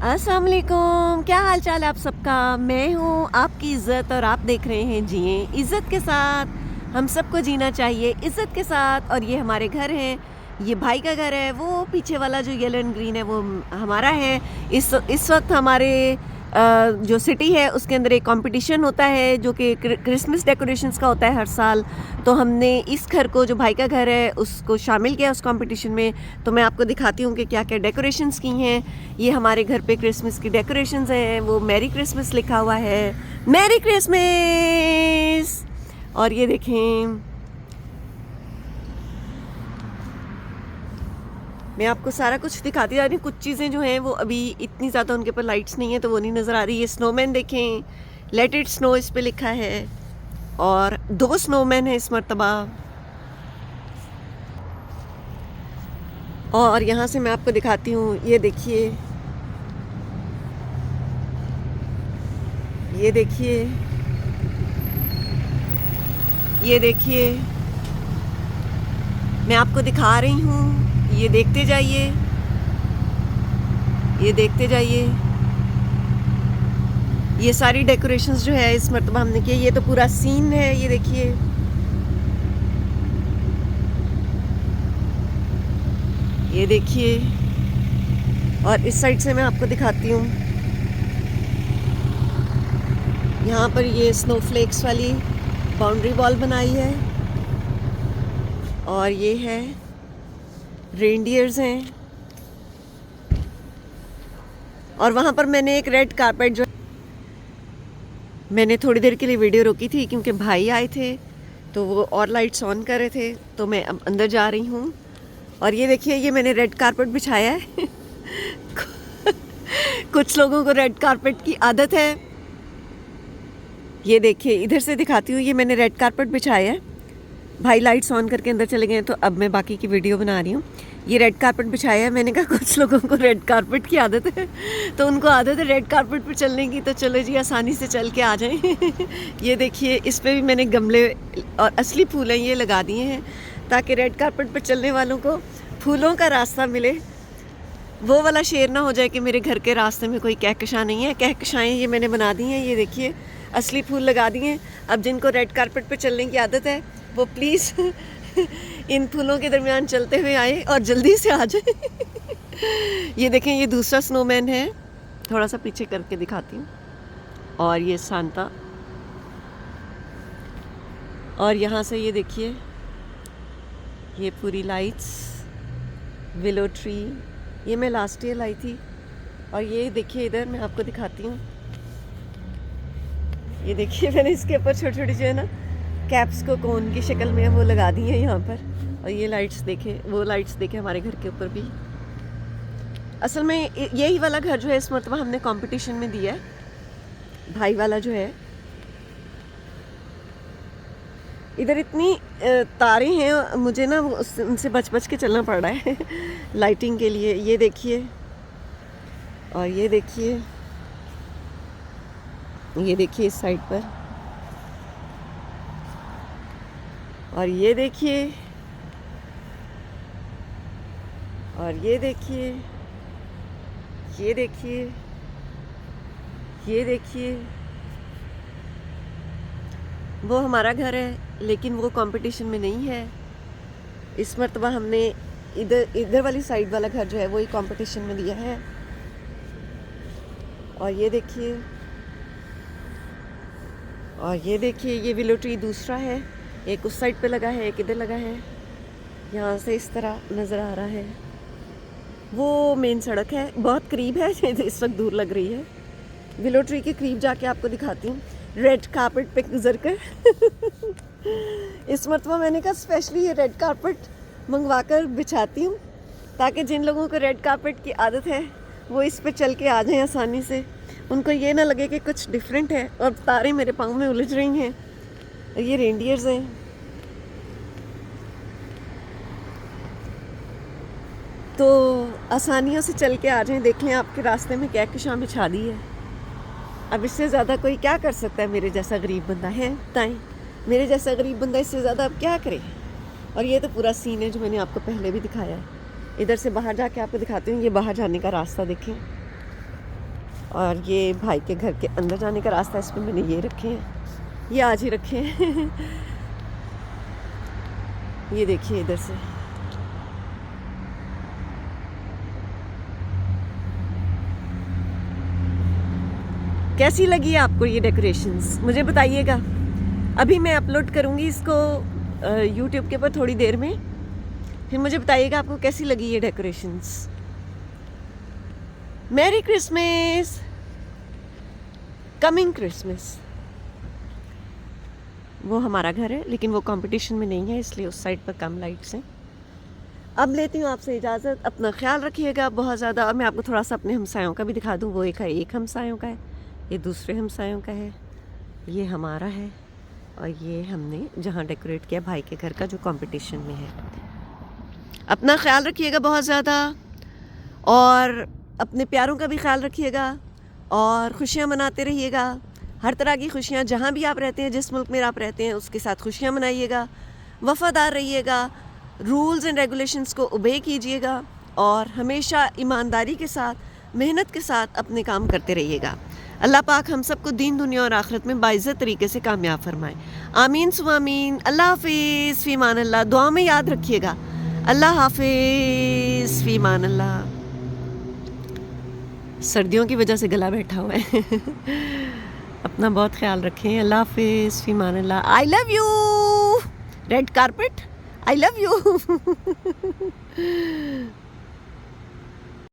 अस्सलाम वालेकुम, क्या हाल चाल है आप सबका। मैं हूँ आपकी इज़्ज़त और आप देख रहे हैं जिए इज़्ज़त के साथ। हम सबको जीना चाहिए इज़्ज़त के साथ। और ये हमारे घर हैं, ये भाई का घर है, वो पीछे वाला जो येलो एंड ग्रीन है वो हमारा है। इस वक्त हमारे जो सिटी है उसके अंदर एक कंपटीशन होता है जो कि क्रिसमस डेकोरेशंस का होता है हर साल। तो हमने इस घर को, जो भाई का घर है, उसको शामिल किया उस कंपटीशन में। तो मैं आपको दिखाती हूँ कि क्या क्या डेकोरेशंस की हैं। ये हमारे घर पे क्रिसमस की डेकोरेशंस हैं, वो मैरी क्रिसमस लिखा हुआ है, मैरी क्रिसमस। और ये देखें, मैं आपको सारा कुछ दिखाती जा रही हूँ। कुछ चीज़ें जो हैं वो अभी इतनी ज़्यादा उनके ऊपर लाइट्स नहीं है तो वो नहीं नज़र आ रही। ये स्नोमैन देखें, लेट इट स्नो इस पे लिखा है, और 2 स्नोमैन हैं इस मरतबा। और यहाँ से मैं आपको दिखाती हूँ, ये देखिए, ये देखिए, ये देखिए, मैं आपको दिखा रही हूँ, ये देखते जाइए, ये देखते जाइए। ये सारी डेकोरेशंस जो है इस मरतबा हमने की। ये तो पूरा सीन है, ये देखिए, ये देखिए। और इस साइड से मैं आपको दिखाती हूँ, यहाँ पर ये स्नोफ्लेक्स वाली बाउंड्री वॉल बनाई है, और ये है रेनडियर्स हैं। और वहाँ पर मैंने एक रेड कारपेट, जो मैंने थोड़ी देर के लिए वीडियो रोकी थी क्योंकि भाई आए थे तो वो और लाइट्स ऑन कर रहे थे, तो मैं अब अंदर जा रही हूँ। और ये देखिए, ये मैंने रेड कारपेट बिछाया है कुछ लोगों को रेड कारपेट की आदत है। ये देखिए, इधर से दिखाती हूँ, ये मैंने रेड कारपेट बिछाया है। भाई लाइट्स ऑन करके अंदर चले गए तो अब मैं बाकी की वीडियो बना रही हूँ। ये रेड कारपेट बिछाया है। मैंने कहा कुछ लोगों को रेड कारपेट की आदत है, तो उनको आदत है रेड कारपेट पर चलने की, तो चलो जी आसानी से चल के आ जाएं ये देखिए, इस पे भी मैंने गमले और असली फूल हैं ये लगा दिए हैं ताकि रेड कारपेट पर चलने वालों को फूलों का रास्ता मिले। वो वाला शेर ना हो जाए कि मेरे घर के रास्ते में कोई कहकशां नहीं है। कहकशाएँ ये मैंने बना दी हैं, ये देखिए, असली फूल लगा दिए हैं। अब जिनको रेड कारपेट पर चलने की आदत है वो प्लीज़ इन फूलों के दरमियान चलते हुए आए और जल्दी से आ जाए ये देखें, ये दूसरा स्नोमैन है, थोड़ा सा पीछे करके दिखाती हूँ। और ये सांता। और यहाँ से ये देखिए, ये पूरी लाइट्स, विलो ट्री, ये मैं लास्ट ईयर लाई थी। और ये देखिए, इधर मैं आपको दिखाती हूँ, ये देखिए, मैंने इसके ऊपर छोटी छोटी जो है ना कैप्स को कोन की शक्ल में वो लगा दी है यहाँ पर। और ये लाइट्स देखें, वो लाइट्स देखें हमारे घर के ऊपर भी। असल में यही वाला घर जो है इस मरतबा हमने कंपटीशन में दिया है। भाई वाला जो है, इधर इतनी तारें हैं, मुझे ना उनसे बच बच के चलना पड़ रहा है लाइटिंग के लिए। ये देखिए, और ये देखिए, ये देखिए इस साइड पर, और ये देखिए, और ये देखिए, ये देखिए, ये देखिए। वो हमारा घर है लेकिन वो कंपटीशन में नहीं है। इस मरतबा हमने इधर वाली साइड वाला घर जो है वही कंपटीशन में दिया है। और ये देखिए, और ये देखिए, ये विलो ट्री दूसरा है, एक उस साइड पे लगा है, एक इधर लगा है। यहाँ से इस तरह नज़र आ रहा है, वो मेन सड़क है, बहुत करीब है इस वक्त दूर लग रही है। विलो ट्री के करीब जाके आपको दिखाती हूँ, रेड कारपेट पे गुजर कर इस मरतबा मैंने कहा स्पेशली ये रेड कारपेट मंगवा कर बिछाती हूँ ताकि जिन लोगों को रेड कारपेट की आदत है वो इस पे चल के आ जाएं आसानी से, उनको ये ना लगे कि कुछ डिफरेंट है। और तारे मेरे पाँव में उलझ रही हैं। ये रेनडियर्स हैं। तो आसानियों से चल के आ जाएं। देख लें आपके रास्ते में कहकशां बिछा दी है। अब इससे ज़्यादा कोई क्या कर सकता है? मेरे जैसा गरीब बंदा है, बताएं, मेरे जैसा गरीब बंदा इससे ज़्यादा अब क्या करे। और ये तो पूरा सीन है जो मैंने आपको पहले भी दिखाया है। इधर से बाहर जाके आपको दिखाती हूँ। ये बाहर जाने का रास्ता देखें, और ये भाई के घर के अंदर जाने का रास्ता है, इस पर मैंने ये रखे हैं, ये आज ही रखे हैं। ये देखिए इधर से कैसी लगी आपको ये डेकोरेशंस, मुझे बताइएगा। अभी मैं अपलोड करूँगी इसको यूट्यूब के ऊपर थोड़ी देर में, फिर मुझे बताइएगा आपको कैसी लगी ये decorations. Merry Christmas, coming Christmas. वो हमारा घर है लेकिन वो कंपटीशन में नहीं है, इसलिए उस साइड पर कम लाइट्स हैं। अब लेती हूँ आपसे इजाज़त, अपना ख्याल रखिएगा बहुत ज़्यादा। और मैं आपको थोड़ा सा अपने हमसायों का भी दिखा दूँ। वो एक हमसायों का है, ये दूसरे हमसायों का है, ये हमारा है, और ये हमने जहाँ डेकोरेट किया भाई के घर का जो कंपटीशन में है। अपना ख्याल रखिएगा बहुत ज़्यादा, और अपने प्यारों का भी ख्याल रखिएगा, और खुशियाँ मनाते रहिएगा। हर तरह की खुशियाँ, जहाँ भी आप रहते हैं, जिस मुल्क में आप रहते हैं, उसके साथ खुशियाँ मनाइएगा। वफ़ादार रहिएगा, रूल्स एंड रेगुलेशंस को ओबे कीजिएगा, और हमेशा ईमानदारी के साथ, मेहनत के साथ अपने काम करते रहिएगा। अल्लाह पाक हम सबको दीन दुनिया और आखिरत में बाइज़्ज़त तरीके से कामयाब फरमाए। आमीन सुम्मा आमीन। अल्लाह हाफिज़, फ़ी मान अल्लाह। दुआ में याद रखिएगा। अल्लाह हाफिज़, फ़ी मान अल्लाह। सर्दियों की वजह से गला बैठा हुआ है। अपना बहुत ख्याल रखें। अल्लाह हाफिज़, फ़ी मान अल्लाह। I love you. Red carpet, I love you.